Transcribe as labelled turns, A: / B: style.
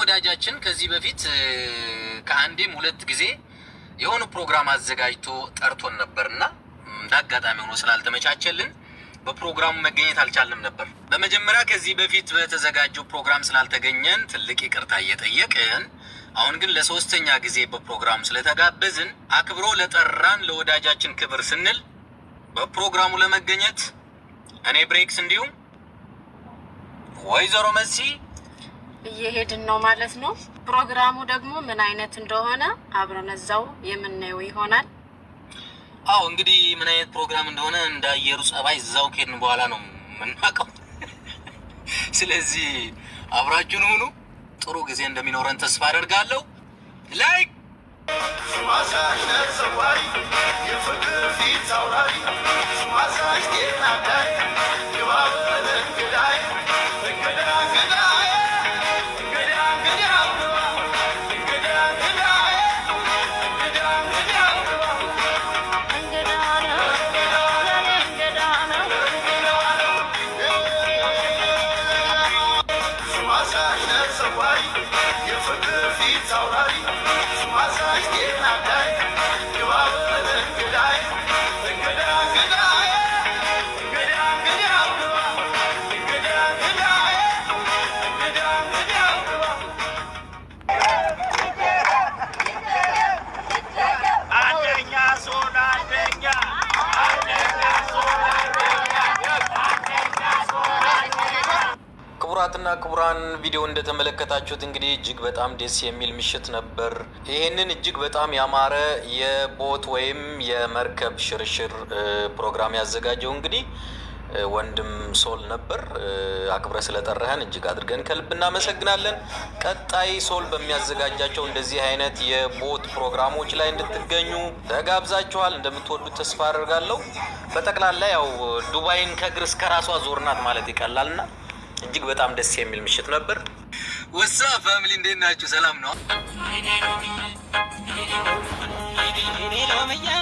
A: ወዳጃችን ከዚህ በፊት ከአንዴም ሁለት ጊዜ የሆነ ፕሮግራም አዘጋጅቶ ጠርቶን ነበርና እንዳጋጣሚ ሆኖ ስላልተመቻቸልን በፕሮግራሙ መገኘት አልቻልንም ነበር። በመጀመሪያ ከዚህ በፊት በተዘጋጀው ፕሮግራም ስላልተገኘን ትልቅ ይቅርታ እየጠየቅን፣ አሁን ግን ለሶስተኛ ጊዜ በፕሮግራሙ ስለተጋበዝን አክብሮ ለጠራን ለወዳጃችን ክብር ስንል በፕሮግራሙ ለመገኘት እኔ ብሬክስ እንዲሁም ወይዘሮ መሲ
B: እየሄድን ነው ማለት ነው። ፕሮግራሙ ደግሞ ምን አይነት እንደሆነ አብረን እዛው የምናየው ይሆናል።
A: አዎ እንግዲህ ምን አይነት ፕሮግራም እንደሆነ እንዳየሩ ጸባይ እዛው ከሄድን በኋላ ነው የምናውቀው። ስለዚህ አብራችሁን ሁኑ። ጥሩ ጊዜ እንደሚኖረን ተስፋ አደርጋለሁ። ላይክ ክቡራትና ክቡራን ቪዲዮ እንደተመለከታችሁት እንግዲህ እጅግ በጣም ደስ የሚል ምሽት ነበር። ይህንን እጅግ በጣም ያማረ የቦት ወይም የመርከብ ሽርሽር ፕሮግራም ያዘጋጀው እንግዲህ ወንድም ሶል ነበር። አክብረ ስለጠራህን እጅግ አድርገን ከልብ እናመሰግናለን። ቀጣይ ሶል በሚያዘጋጃቸው እንደዚህ አይነት የቦት ፕሮግራሞች ላይ እንድትገኙ ተጋብዛችኋል። እንደምትወዱት ተስፋ አደርጋለሁ። በጠቅላላ ያው ዱባይን ከእግር እስከ ራሷ ዞርናት ማለት ይቀላልና እጅግ በጣም ደስ የሚል ምሽት ነበር። ወሳ ፋሚሊ እንዴት ናችሁ? ሰላም ነው?
C: ሎሚያ